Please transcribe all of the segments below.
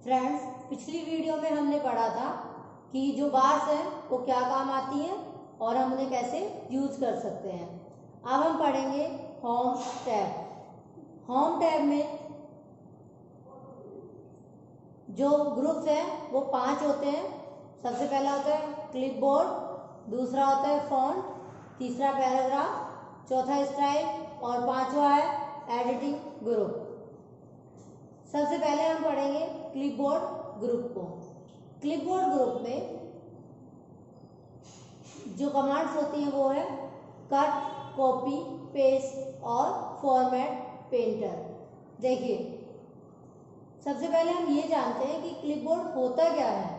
Friends, पिछली video में हमने पढ़ा था कि जो बार्स हैं वो क्या काम आती हैं और हम उन्हें कैसे यूज कर सकते हैं। अब हम पढ़ेंगे होम टैब। होम टैब में जो ग्रुप्स हैं वो 5 होते हैं। सबसे पहला होता है क्लिपबोर्ड, दूसरा होता है फॉन्ट, तीसरा पैराग्राफ, चौथा स्टाइल और पांचवा है एडिटिंग ग्रुप। सबसे पहले हम पढ़ेंगे क्लिपबोर्ड ग्रुप को। क्लिपबोर्ड ग्रुप में जो कमांड्स होती हैं वो है कट, कॉपी, पेस्ट और फॉर्मेट पेंटर। देखिए, सबसे पहले हम ये जानते हैं कि क्लिपबोर्ड होता क्या है।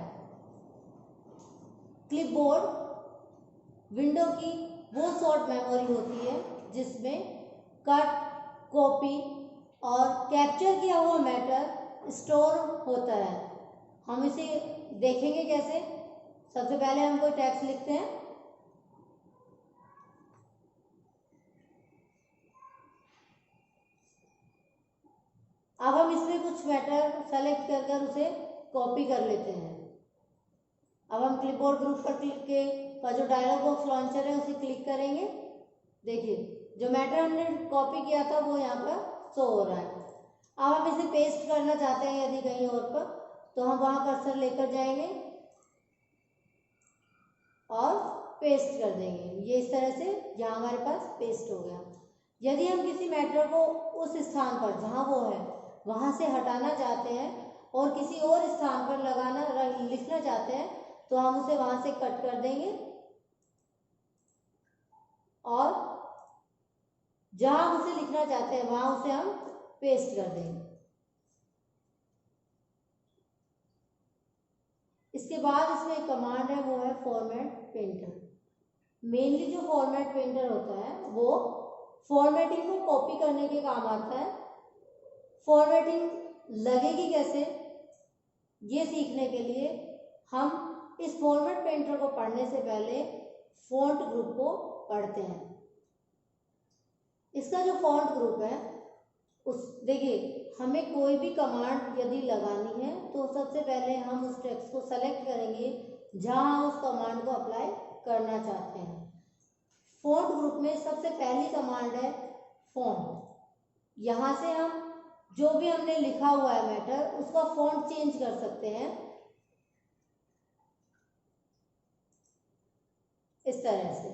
क्लिपबोर्ड विंडो की वो शॉर्ट मेमोरी होती है जिसमें कट, कॉपी और कैप्चर किया हुआ मैटर स्टोर होता है। हम इसे देखेंगे कैसे। सबसे पहले हम कोई टेक्स्ट लिखते हैं। अब हम इसमें कुछ मैटर सेलेक्ट कर उसे कॉपी कर लेते हैं। अब हम क्लिपबोर्ड ग्रुप पर क्लिक के का जो डायलॉग बॉक्स लॉन्चर है उसे क्लिक करेंगे। देखिए, जो मैटर हमने कॉपी किया था वो यहाँ पर शो हो रहा है। अब हम इसे पेस्ट करना चाहते हैं यदि कहीं और पर, तो हम वहां कर्सर लेकर जाएंगे और पेस्ट कर देंगे। ये इस तरह से यहाँ हमारे पास पेस्ट हो गया। यदि हम किसी मैटर को उस स्थान पर जहाँ वो है वहां से हटाना चाहते हैं और किसी और स्थान पर लिखना चाहते हैं तो हम उसे वहां से कट कर देंगे और जहां हम उसे लिखना चाहते हैं वहां उसे हम पेस्ट कर देंगे। इसके बाद इसमें एक कमांड है वो है फॉर्मेट पेंटर। मेनली जो फॉर्मेट पेंटर होता है वो फॉर्मेटिंग को कॉपी करने के काम आता है। फॉर्मेटिंग लगेगी कैसे ये सीखने के लिए हम इस फॉर्मेट पेंटर को पढ़ने से पहले फॉन्ट ग्रुप को पढ़ते हैं। इसका जो फॉन्ट ग्रुप है उस देखिए, हमें कोई भी कमांड यदि लगानी है तो सबसे पहले हम उस टेक्स्ट को सेलेक्ट करेंगे जहां हम उस कमांड को अप्लाई करना चाहते हैं। फॉन्ट ग्रुप में सबसे पहली कमांड है फॉन्ट। यहां से हम जो भी हमने लिखा हुआ है मैटर उसका फॉन्ट चेंज कर सकते हैं इस तरह से।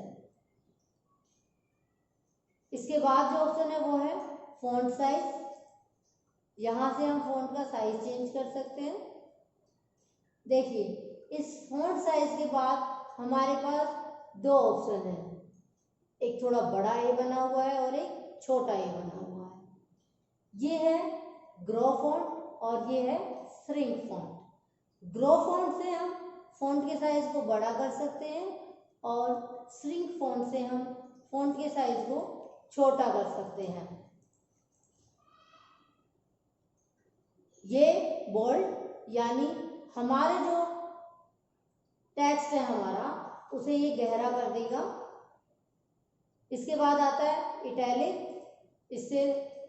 इसके बाद जो ऑप्शन है वो है फॉन्ट साइज। यहां से हम फॉन्ट का साइज चेंज कर सकते हैं। देखिए, इस फॉन्ट साइज के बाद हमारे पास 2 ऑप्शन है, एक थोड़ा बड़ा ए बना हुआ है और एक छोटा ए बना हुआ है। ये है ग्रो फॉन्ट और ये है श्रिंक फॉन्ट। ग्रो फॉन्ट से हम फॉन्ट के साइज को बड़ा कर सकते हैं और श्रिंक फॉन्ट से हम फॉन्ट के साइज को छोटा कर सकते हैं। ये बोल्ड यानी हमारे जो टेक्स्ट है हमारा उसे ये गहरा कर देगा। इसके बाद आता है इटैलिक। इससे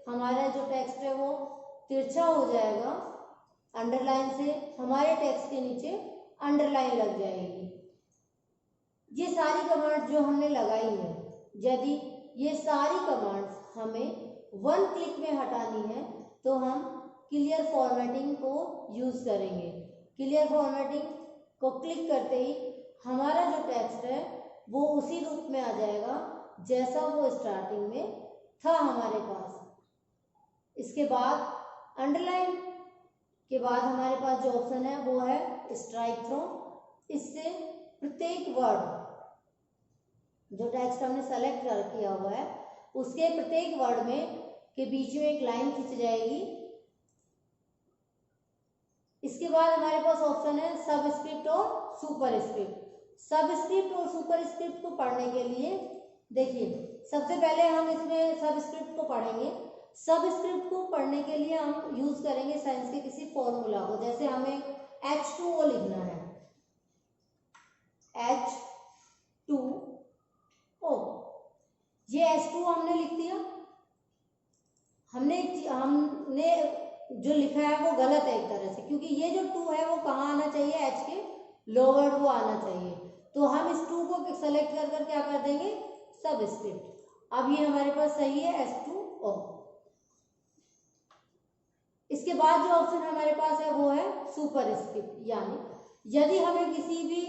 हमारा जो टेक्स्ट है वो तिरछा हो जाएगा। अंडरलाइन से हमारे टेक्स्ट के नीचे अंडरलाइन लग जाएगी। ये सारी कमांड्स जो हमने लगाई है, यदि ये सारी कमांड्स हमें 1 क्लिक में हटानी है तो हम क्लियर फॉर्मेटिंग को यूज करेंगे। क्लियर फॉर्मेटिंग को क्लिक करते ही हमारा जो टेक्स्ट है वो उसी रूप में आ जाएगा जैसा वो स्टार्टिंग में था हमारे पास। इसके बाद अंडरलाइन के बाद हमारे पास जो ऑप्शन है वो है स्ट्राइक थ्रू। इससे प्रत्येक वर्ड जो टेक्स्ट हमने सेलेक्ट किया हुआ है उसके प्रत्येक वर्ड में के बीच में एक लाइन खिंच जाएगी। इसके बाद हमारे पास ऑप्शन है सबस्क्रिप्ट और सुपरस्क्रिप्ट। सबस्क्रिप्ट और सुपरस्क्रिप्ट को पढ़ने के लिए देखिए, सबसे पहले हम इसमें सबस्क्रिप्ट को पढ़ेंगे। सबस्क्रिप्ट को पढ़ने के लिए हम यूज करेंगे साइंस के किसी फॉर्मूला को। जैसे हमें H2O लिखना है, H2O। ये H2O हमने लिख दिया। हमने जो लिखा है वो गलत है एक तरह से, क्योंकि ये जो 2 है वो कहाँ आना चाहिए, एच के लोअर वो आना चाहिए। तो हम इस 2 को सेलेक्ट कर कर क्या कर देंगे, सबस्क्रिप्ट। अब ये हमारे पास सही है S2O। इसके बाद जो ऑप्शन हमारे पास है वो है सुपरस्क्रिप्ट, यानी यदि हमें किसी भी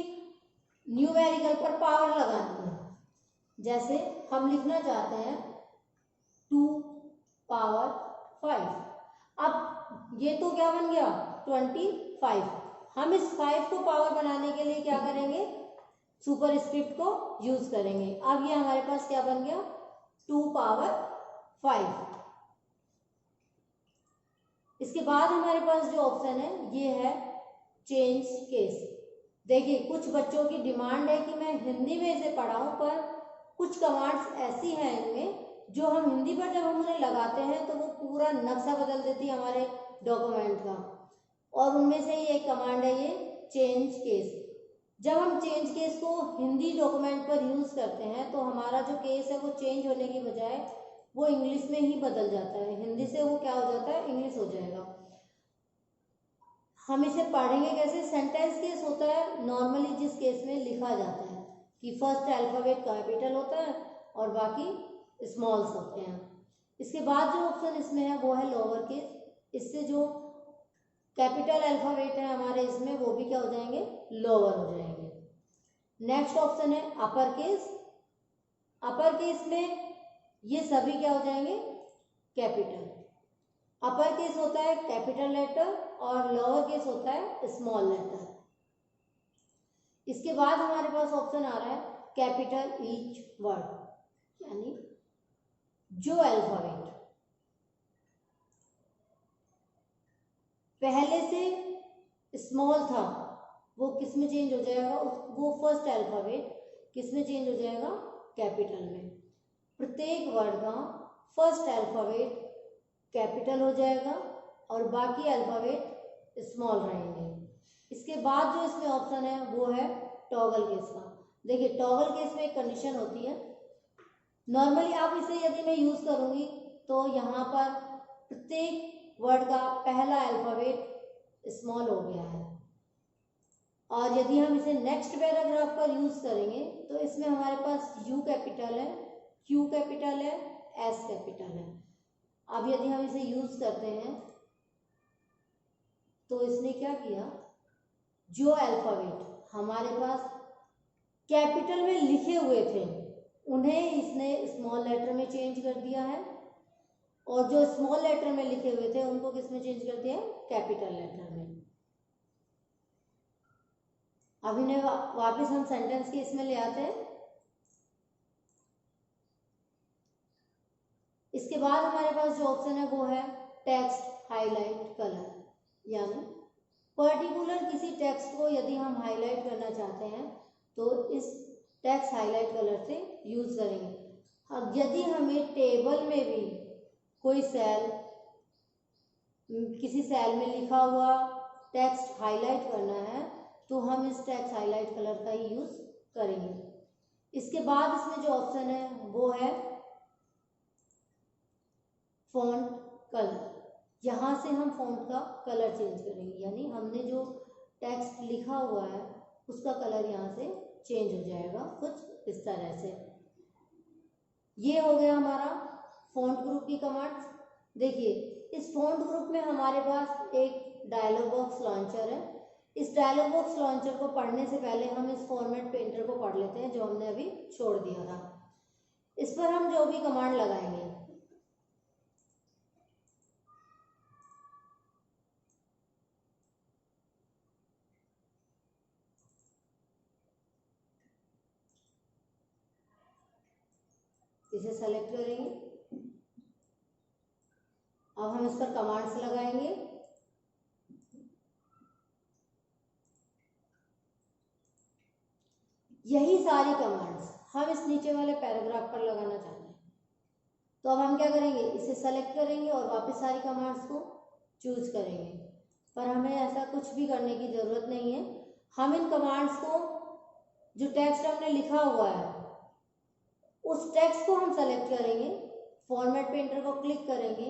न्यूमेरिकल पर पावर लगानी है, जैसे हम लिखना चाहते हैं 2 पावर 5, अब ये तो क्या बन गया 25, हम इस 5 को पावर बनाने के लिए क्या करेंगे, सुपरस्क्रिप्ट को यूज करेंगे। अब ये हमारे पास क्या बन गया 2 पावर 5। इसके बाद हमारे पास जो ऑप्शन है ये है चेंज केस। देखिए कुछ बच्चों की डिमांड है कि मैं हिंदी में इसे पढ़ाऊं, पर कुछ कमांड्स ऐसी हैं इनमें जो हम हिंदी पर जब हम उन्हें लगाते हैं तो वो पूरा नक्शा बदल देती है हमारे डॉक्यूमेंट का, और उनमें से ही एक कमांड है ये चेंज केस। जब हम चेंज केस को हिंदी डॉक्यूमेंट पर यूज करते हैं तो हमारा जो केस है वो चेंज होने की बजाय वो इंग्लिश में ही बदल जाता है, हिंदी से वो क्या हो जाता है, इंग्लिश हो जाएगा। हम इसे पढ़ेंगे कैसे, सेंटेंस केस होता है नॉर्मली जिस केस में लिखा जाता है कि फर्स्ट अल्फाबेट कैपिटल होता है और बाकी स्मॉल्स होते हैं। इसके बाद जो ऑप्शन इसमें है वो है लोअर केस, इससे जो कैपिटल अल्फाबेट है हमारे इसमें वो भी क्या हो जाएंगे, लोअर हो जाएंगे। नेक्स्ट ऑप्शन है अपर केस। अपर केस में ये सभी क्या हो जाएंगे, कैपिटल। अपर केस होता है कैपिटल लेटर और लोअर केस होता है स्मॉल लेटर। इसके बाद हमारे पास ऑप्शन आ रहा है कैपिटल ईच वर्ड, यानी जो अल्फाबेट पहले से स्मॉल था वो किस में चेंज हो जाएगा, वो फर्स्ट अल्फाबेट किस में चेंज हो जाएगा, कैपिटल में। प्रत्येक वर्ड का फर्स्ट अल्फाबेट कैपिटल हो जाएगा और बाकी अल्फाबेट स्मॉल रहेंगे। इसके बाद जो इसमें ऑप्शन है वो है टॉगल केस का। देखिए टॉगल केस में एक कंडीशन होती है, नॉर्मली आप इसे यदि मैं यूज करूंगी तो यहाँ पर प्रत्येक वर्ड का पहला अल्फाबेट स्मॉल हो गया है, और यदि हम इसे नेक्स्ट पैराग्राफ पर यूज करेंगे तो इसमें हमारे पास यू कैपिटल है, क्यू कैपिटल है, एस कैपिटल है। अब यदि हम इसे यूज करते हैं तो इसने क्या किया, जो अल्फाबेट हमारे पास कैपिटल में लिखे हुए थे उन्हें इसने स्मॉल लेटर में चेंज कर दिया है, और जो स्मॉल लेटर में लिखे हुए थे उनको किस में चेंज कर दिया है, कैपिटल लेटर में। अब इन्हें वापस हम सेंटेंस के इसमें ले आते हैं। इसके बाद हमारे पास जो ऑप्शन है वो है टेक्स्ट हाईलाइट कलर, यानी पर्टिकुलर किसी टेक्स्ट को यदि हम हाईलाइट करना चाहते हैं तो इस टेक्स्ट हाईलाइट कलर से यूज करेंगे। अब यदि हमें टेबल में भी कोई सेल, किसी सेल में लिखा हुआ टेक्स्ट हाईलाइट करना है तो हम इस टेक्स्ट हाईलाइट कलर का ही यूज करेंगे। इसके बाद इसमें जो ऑप्शन है वो है फॉन्ट कलर, यहाँ से हम फॉन्ट का कलर चेंज करेंगे, यानी हमने जो टेक्स्ट लिखा हुआ है उसका कलर यहाँ से चेंज हो जाएगा कुछ इस तरह से। ये हो गया हमारा फॉन्ट ग्रुप की कमांड्स। देखिए इस फॉन्ट ग्रुप में हमारे पास एक डायलॉग बॉक्स लॉन्चर है। इस डायलॉग बॉक्स लॉन्चर को पढ़ने से पहले हम इस फॉर्मेट पेंटर को पढ़ लेते हैं जो हमने अभी छोड़ दिया था। इस पर हम जो भी कमांड लगाएंगे, इसे सेलेक्ट करेंगे। अब हम इस पर कमांड्स लगाएंगे। यही सारी कमांड्स हम इस नीचे वाले पैराग्राफ पर लगाना चाहते हैं, तो अब हम क्या करेंगे, इसे सेलेक्ट करेंगे और वापस सारी कमांड्स को चूज करेंगे। पर हमें ऐसा कुछ भी करने की जरूरत नहीं है। हम इन कमांड्स को, जो टेक्स्ट हमने लिखा हुआ है उस टेक्स्ट को हम सेलेक्ट करेंगे, फॉर्मेट पेंटर को क्लिक करेंगे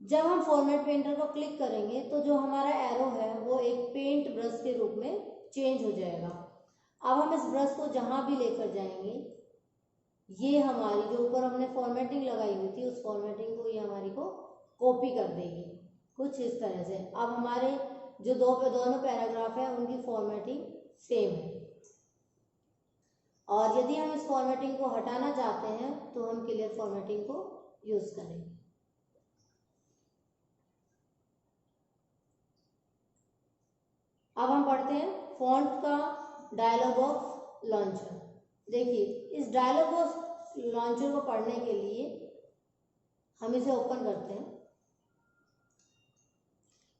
जब हम फॉर्मेट पेंटर को क्लिक करेंगे तो जो हमारा एरो है वो एक पेंट ब्रश के रूप में चेंज हो जाएगा। अब हम इस ब्रश को जहां भी लेकर जाएंगे, ये हमारी जो ऊपर हमने फॉर्मेटिंग लगाई हुई थी उस फॉर्मेटिंग को ये हमारी को कॉपी कर देगी कुछ इस तरह से। अब हमारे जो दोनों पैराग्राफ है उनकी फॉर्मेटिंग सेम है। और यदि हम इस फॉर्मेटिंग को हटाना चाहते हैं तो हम क्लियर फॉर्मेटिंग को यूज करेंगे। अब हम पढ़ते हैं फॉन्ट का डायलॉग बॉक्स लॉन्चर। देखिए, इस डायलॉग बॉक्स लॉन्चर को पढ़ने के लिए हम इसे ओपन करते हैं।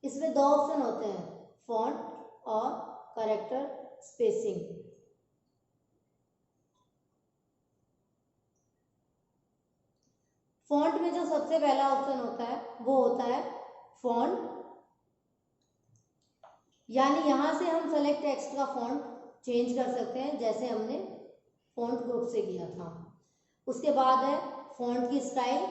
इसमें दो ऑप्शन होते हैं, फॉन्ट और कैरेक्टर स्पेसिंग। फॉन्ट में जो सबसे पहला ऑप्शन होता है वो होता है फॉन्ट, यानी यहां से हम सेलेक्ट टेक्स्ट का फॉन्ट चेंज कर सकते हैं जैसे हमने फॉन्ट ग्रुप से किया था। उसके बाद है फॉन्ट की स्टाइल।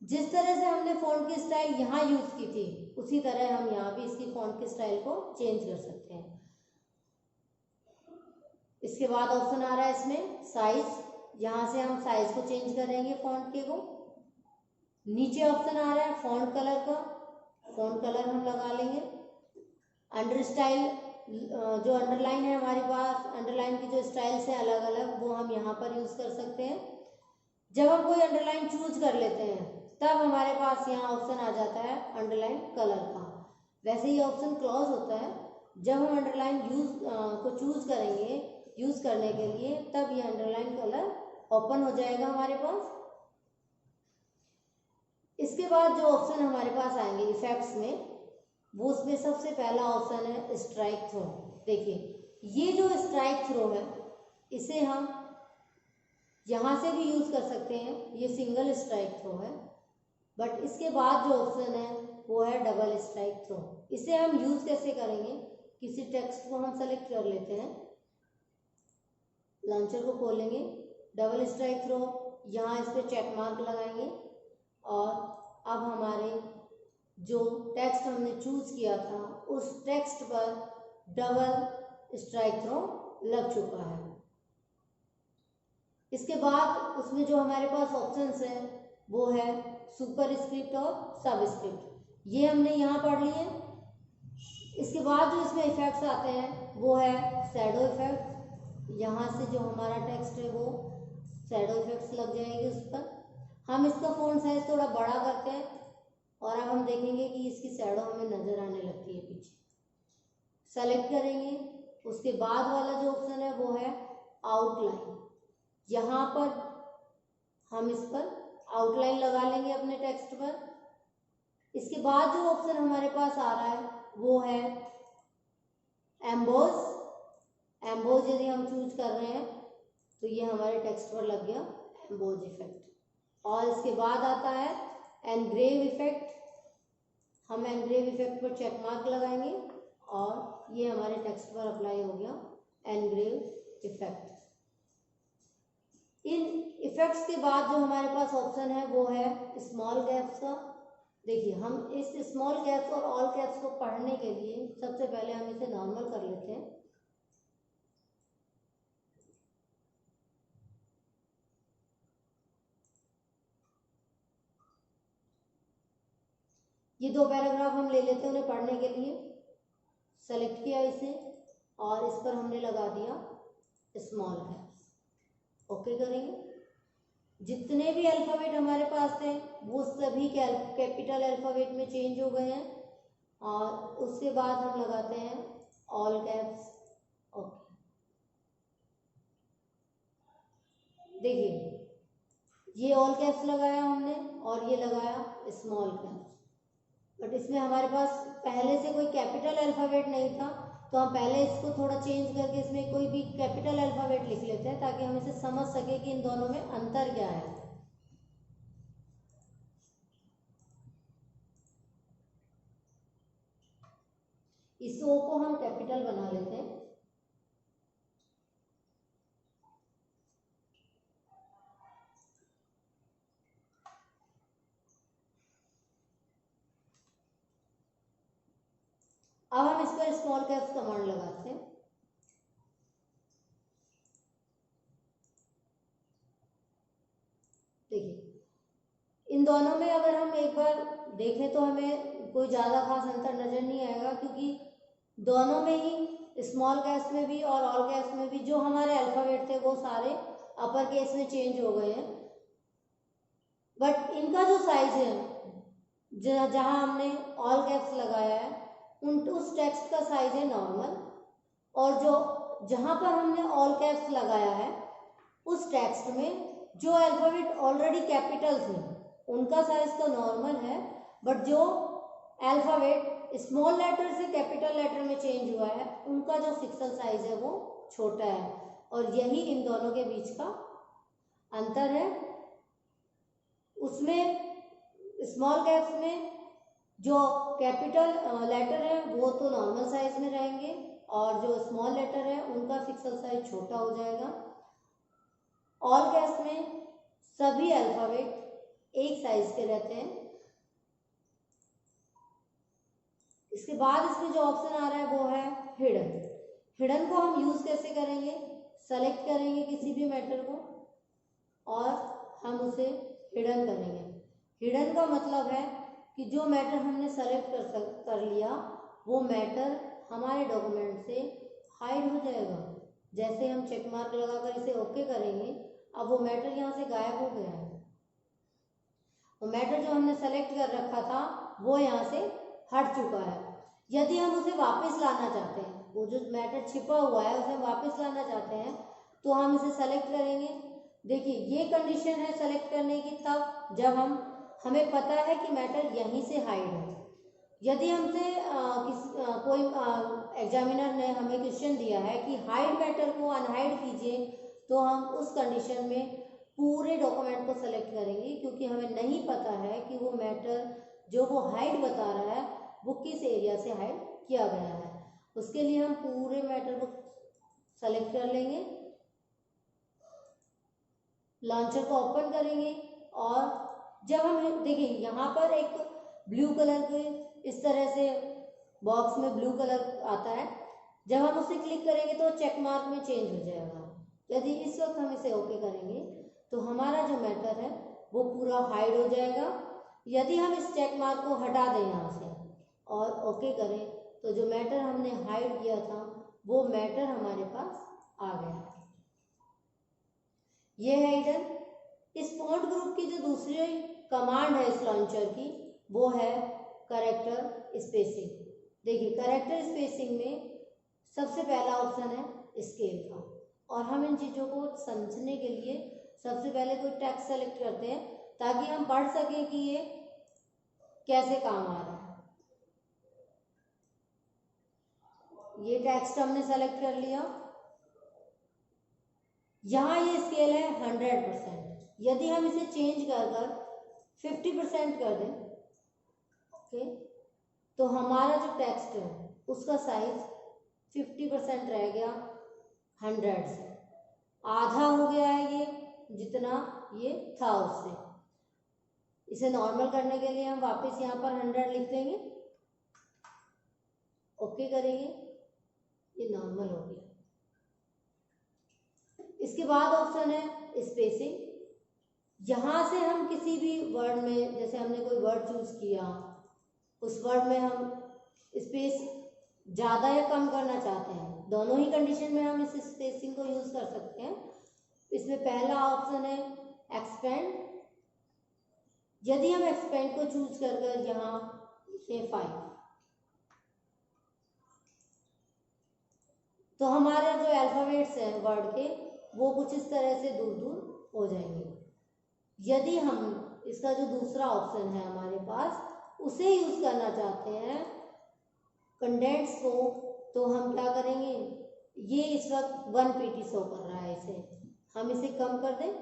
जिस तरह से हमने फॉन्ट की स्टाइल यहाँ यूज की थी उसी तरह हम यहाँ भी इसकी फॉन्ट की स्टाइल को चेंज कर सकते हैं। इसके बाद ऑप्शन आ रहा है इसमें साइज, यहाँ से हम साइज को चेंज करेंगे फॉन्ट के को। नीचे ऑप्शन आ रहा है फॉन्ट कलर का, फॉन्ट कलर हम लगा लेंगे। अंडर स्टाइल, जो अंडरलाइन है हमारे पास, अंडरलाइन की जो स्टाइल्स है अलग अलग वो हम यहाँ पर यूज कर सकते हैं। जब हम कोई अंडरलाइन चूज कर लेते हैं तब हमारे पास यहाँ ऑप्शन आ जाता है अंडरलाइन कलर का। वैसे ही ऑप्शन क्लोज होता है जब हम अंडरलाइन को चूज करेंगे यूज करने के लिए, तब ये अंडरलाइन कलर ओपन हो जाएगा हमारे पास। इसके बाद जो ऑप्शन हमारे पास आएंगे इफेक्ट्स में, वो उसमें सबसे पहला ऑप्शन है स्ट्राइक थ्रो। देखिए, ये जो स्ट्राइक थ्रो है इसे हम यहां से भी यूज कर सकते हैं, ये सिंगल स्ट्राइक थ्रो है। बट इसके बाद जो ऑप्शन है वो है डबल स्ट्राइक थ्रो। इसे हम यूज कैसे करेंगे, किसी टेक्स्ट को हम सेलेक्ट कर लेते हैं, लॉन्चर को खोलेंगे, डबल स्ट्राइक थ्रो, यहाँ इस पर चेक मार्क लगाएंगे और अब हमारे जो टेक्स्ट हमने चूज किया था उस टेक्स्ट पर डबल स्ट्राइक थ्रो लग चुका है। इसके बाद उसमें जो हमारे पास ऑप्शंस हैं वो है सुपर स्क्रिप्ट और सब स्क्रिप्ट, ये हमने यहाँ पढ़ लिए। इसके बाद जो इसमें इफेक्ट्स आते हैं वो है शैडो इफेक्ट। यहाँ से जो हमारा टेक्स्ट है वो शैडो इफेक्ट्स लग जाएंगे उस पर। हम इसका फॉन्ट साइज थोड़ा बड़ा करते हैं और अब हम देखेंगे कि इसकी शैडो हमें नजर आने लगती है पीछे। सेलेक्ट करेंगे, उसके बाद वाला जो ऑप्शन है वो है आउटलाइन। यहाँ पर हम इस पर आउटलाइन लगा लेंगे अपने टेक्स्ट पर। इसके बाद जो ऑप्शन हमारे पास आ रहा है वो है एम्बोज। एम्बोज यदि हम चूज कर रहे हैं तो ये हमारे टेक्स्ट पर लग गया एम्बोज इफेक्ट। और इसके बाद आता है एनग्रेव इफेक्ट। हम एनग्रेव इफेक्ट पर चेक मार्क लगाएंगे और ये हमारे टेक्स्ट पर अप्लाई हो गया एनग्रेव इफेक्ट। इन इफेक्ट्स के बाद जो हमारे पास ऑप्शन है वो है स्मॉल कैप्स का। देखिए, हम इस स्मॉल कैप्स और ऑल कैप्स को पढ़ने के लिए सबसे पहले हम इसे नॉर्मल कर लेते हैं। ये दो पैराग्राफ हम ले लेते हैं उन्हें पढ़ने के लिए। सेलेक्ट किया इसे और इस पर हमने लगा दिया स्मॉल कैप्स। ओके करेंगे। जितने भी अल्फाबेट हमारे पास थे वो सभी कैपिटल अल्फाबेट में चेंज हो गए हैं और उसके बाद हम लगाते हैं ऑल कैप्स। ओके, देखिए ये ऑल कैप्स लगाया हमने और ये लगाया स्मॉल कैप्स। बट इसमें हमारे पास पहले से कोई कैपिटल अल्फाबेट नहीं था तो हम पहले इसको थोड़ा चेंज करके इसमें कोई भी कैपिटल अल्फाबेट लिख लेते हैं ताकि हम इसे समझ सके कि इन दोनों में अंतर क्या है। इस ओ को हम कैपिटल बना लेते हैं। अब हम इस पर स्मॉल कैप्स कमांड लगाते हैं। देखिए इन दोनों में अगर हम एक बार देखें तो हमें कोई ज़्यादा खास अंतर नज़र नहीं आएगा, क्योंकि दोनों में ही स्मॉल कैप्स में भी और ऑल कैप्स में भी जो हमारे अल्फ़ाबेट थे वो सारे अपर केस में चेंज हो गए हैं। बट इनका जो साइज है जहाँ हमने ऑल कैप्स लगाया है उस टेक्स्ट का साइज है नॉर्मल, और जो जहाँ पर हमने ऑल कैप्स लगाया है उस टेक्स्ट में जो अल्फ़ाबेट ऑलरेडी कैपिटल थे उनका साइज तो नॉर्मल है, बट जो अल्फ़ाबेट स्मॉल लेटर से कैपिटल लेटर में चेंज हुआ है उनका जो पिक्सल साइज है वो छोटा है, और यही इन दोनों के बीच का अंतर है। उसमें स्मॉल कैप्स में जो कैपिटल लेटर है वो तो नॉर्मल साइज में रहेंगे, और जो स्मॉल लेटर है उनका पिक्सल साइज छोटा हो जाएगा। ऑल कैप्स में सभी अल्फ़ाबेट एक साइज के रहते हैं। इसके बाद इसमें जो ऑप्शन आ रहा है वो है हिडन। हिडन को हम यूज़ कैसे करेंगे? सेलेक्ट करेंगे किसी भी मैटर को और हम उसे हिडन करेंगे। हिडन का मतलब है कि जो मैटर हमने सेलेक्ट कर लिया वो मैटर हमारे डॉक्यूमेंट से हाइड हो जाएगा। जैसे हम चेक मार्क लगाकर इसे ओके करेंगे, अब वो मैटर यहाँ से गायब हो गया है। वो मैटर जो हमने सेलेक्ट कर रखा था वो यहाँ से हट चुका है। यदि हम उसे वापस लाना चाहते हैं, वो जो मैटर छिपा हुआ है उसे वापस लाना चाहते हैं, तो हम इसे सेलेक्ट करेंगे। देखिए ये कंडीशन है सेलेक्ट करने की तब जब हमें पता है कि मैटर यहीं से हाइड है। यदि हमसे कोई एग्जामिनर ने हमें क्वेश्चन दिया है कि हाइड मैटर को अनहाइड कीजिए, तो हम उस कंडीशन में पूरे डॉक्यूमेंट को सेलेक्ट करेंगे, क्योंकि हमें नहीं पता है कि वो मैटर जो वो हाइड बता रहा है वो किस एरिया से हाइड किया गया है। उसके लिए हम पूरे मैटर को सेलेक्ट कर लेंगे, लॉन्चर को ओपन करेंगे, और जब हम देखिए यहाँ पर एक ब्लू कलर के इस तरह से बॉक्स में ब्लू कलर आता है, जब हम उसे क्लिक करेंगे तो चेक मार्क में चेंज हो जाएगा। यदि इस वक्त हम इसे ओके करेंगे तो हमारा जो मैटर है वो पूरा हाइड हो जाएगा। यदि हम इस चेक मार्क को हटा दें यहाँ से और ओके करें तो जो मैटर हमने हाइड किया था वो मैटर हमारे पास आ गया। ये है हिडन। इस फॉन्ट ग्रुप की जो दूसरी कमांड है इस लॉन्चर की वो है कैरेक्टर स्पेसिंग। देखिए कैरेक्टर स्पेसिंग में सबसे पहला ऑप्शन है स्केल का, और हम इन चीज़ों को समझने के लिए सबसे पहले कोई टेक्स्ट सेलेक्ट करते हैं ताकि हम पढ़ सकें कि ये कैसे काम आ रहा है। ये टेक्स्ट हमने सेलेक्ट कर लिया। यहाँ ये स्केल है 100%। यदि हम इसे चेंज कर 50% कर दें, ओके, तो हमारा जो टेक्स्ट है उसका साइज 50% रह गया 100 से, आधा हो गया है ये जितना ये था उससे। इसे नॉर्मल करने के लिए हम वापस यहाँ पर 100 लिख देंगे, ओके करेंगे, ये नॉर्मल हो गया। इसके बाद ऑप्शन है स्पेसिंग। यहाँ से हम किसी भी वर्ड में, जैसे हमने कोई वर्ड चूज किया, उस वर्ड में हम स्पेस ज़्यादा या कम करना चाहते हैं, दोनों ही कंडीशन में हम इस स्पेसिंग को यूज़ कर सकते हैं। इसमें पहला ऑप्शन है एक्सपेंड। यदि हम एक्सपेंड को चूज कर यहाँ लिखें 5, तो हमारे जो अल्फ़ाबेट्स हैं वर्ड के वो कुछ इस तरह से दूर दूर हो जाएंगे। यदि हम इसका जो दूसरा ऑप्शन है हमारे पास उसे यूज़ करना चाहते हैं कंडेंस को, तो हम क्या करेंगे, ये इस वक्त 1 pt शो कर रहा है, इसे हम इसे कम कर दें,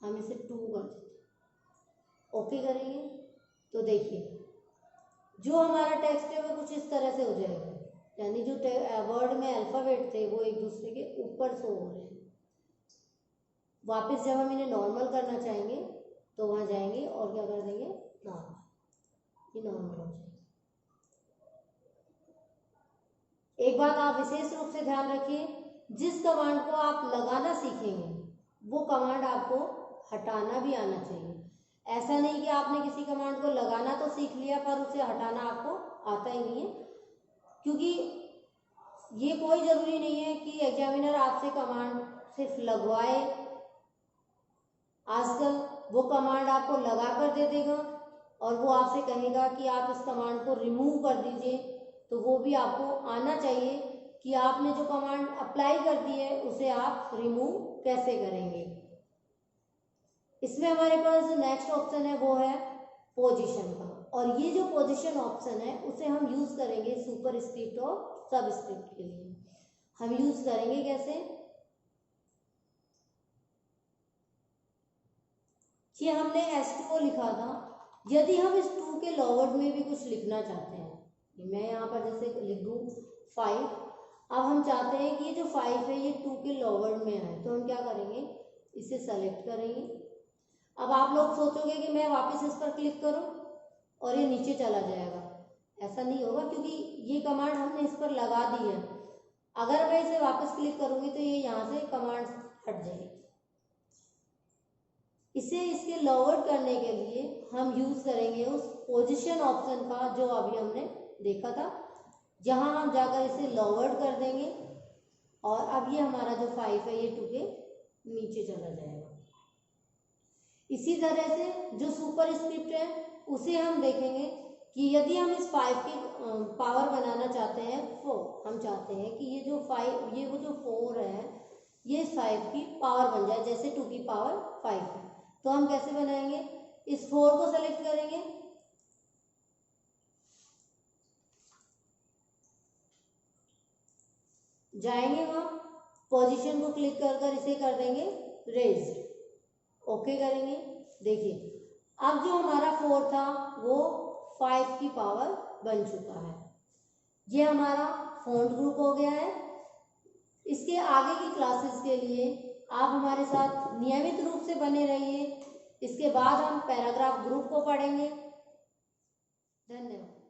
हम इसे 2 कर देते, ओके करेंगे, तो देखिए जो हमारा टेक्स्ट है वो कुछ इस तरह से हो जाएगा, यानी जो वर्ड में अल्फ़ाबेट थे वो एक दूसरे के ऊपर शो हो रहे हैं। वापस जब हम इन्हें नॉर्मल करना चाहेंगे तो वहाँ जाएंगे और क्या कर देंगे, नॉर्मल, ये नॉर्मल हो जाएगा। एक बात आप विशेष रूप से ध्यान रखिए, जिस कमांड को आप लगाना सीखेंगे वो कमांड आपको हटाना भी आना चाहिए। ऐसा नहीं कि आपने किसी कमांड को लगाना तो सीख लिया पर उसे हटाना आपको आता ही नहीं है, क्योंकि ये कोई जरूरी नहीं है कि एग्जामिनर आपसे कमांड सिर्फ लगवाए। आजकल वो कमांड आपको लगा कर दे देगा और वो आपसे कहेगा कि आप इस कमांड को रिमूव कर दीजिए, तो वो भी आपको आना चाहिए कि आपने जो कमांड अप्लाई कर दी है उसे आप रिमूव कैसे करेंगे। इसमें हमारे पास जो नेक्स्ट ऑप्शन है वो है पोजीशन का, और ये जो पोजीशन ऑप्शन है उसे हम यूज करेंगे सुपरस्क्रिप्ट और सबस्क्रिप्ट के लिए। हम यूज करेंगे कैसे, ये हमने S2 को लिखा था, यदि हम इस 2 के लॉवर्ड में भी कुछ लिखना चाहते हैं, मैं यहाँ पर जैसे लिख दूँ 5, अब हम चाहते हैं कि ये जो 5 है ये 2 के लॉवर्ड में आए, तो हम क्या करेंगे, इसे सेलेक्ट करेंगे। अब आप लोग सोचोगे कि मैं वापस इस पर क्लिक करूं और ये नीचे चला जाएगा, ऐसा नहीं होगा क्योंकि ये कमांड हमने इस पर लगा दी है। अगर मैं इसे वापस क्लिक करूंगी तो ये यहाँ से कमांड हट जाएगी। इसे इसके लॉवर्ड करने के लिए हम यूज करेंगे उस पोजीशन ऑप्शन का जो अभी हमने देखा था, जहां हम जाकर इसे लॉवर्ड कर देंगे और अब ये हमारा जो 5 है ये 2 के नीचे चला जाएगा। इसी तरह से जो सुपरस्क्रिप्ट है उसे हम देखेंगे कि यदि हम इस 5 की पावर बनाना चाहते हैं 4, हम चाहते हैं कि ये जो 5 ये वो जो 4 है ये 5 की पावर बन जाए, जैसे 2 की पावर 5 है। तो हम कैसे बनाएंगे, इस 4 को सेलेक्ट करेंगे, जाएंगे वहां पोजीशन को क्लिक कर इसे कर देंगे रेज्ड, ओके करेंगे। देखिए अब जो हमारा 4 था वो 5 की पावर बन चुका है। ये हमारा फॉन्ट ग्रुप हो गया है। इसके आगे की क्लासेस के लिए आप हमारे साथ नियमित रूप से बने रहिए। इसके बाद हम पैराग्राफ ग्रुप को पढ़ेंगे। धन्यवाद।